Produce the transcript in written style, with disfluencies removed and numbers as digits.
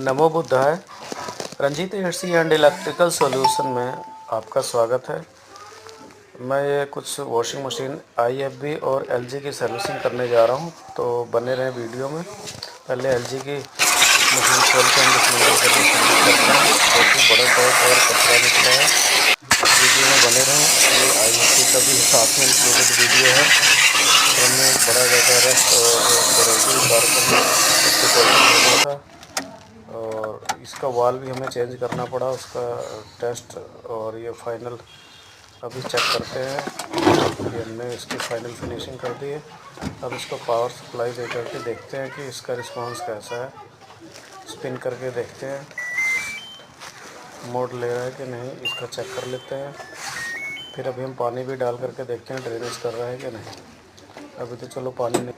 नमो बुद्धाय। Ranjeet AC and electrical solution में आपका स्वागत है। मैं ये कुछ वॉशिंग मशीन IFB और LG की सर्विसिंग करने जा रहा हूँ, तो बने रहें वीडियो में। पहले LG की मशीन खोल के हम डिसमेंटल करके सर्विस करते हैं। देखिए बड़ा डॉट और कचरा निकला है। वीडियो में बने रहें। ये IFB का भी साथ में इंक्लूडेड वीडियो है। हमने बड़ा ज़्यादा रस्ट और कोरोजन कार्बन डिपॉजिट हो गया था, और इसका वाल भी हमें चेंज करना पड़ा, उसका टेस्ट और ये फाइनल अभी चेक करते हैं। ये हमने इसकी फाइनल फिनिशिंग कर दी है। अब इसको पावर सप्लाई दे करके देखते हैं कि इसका रिस्पांस कैसा है। स्पिन करके देखते हैं मोड ले रहा है कि नहीं, इसका चेक कर लेते हैं। फिर अभी हम पानी भी डाल करके देखते हैं ड्रेनेज कर रहा है कि नहीं। अभी तो चलो पानी नहीं।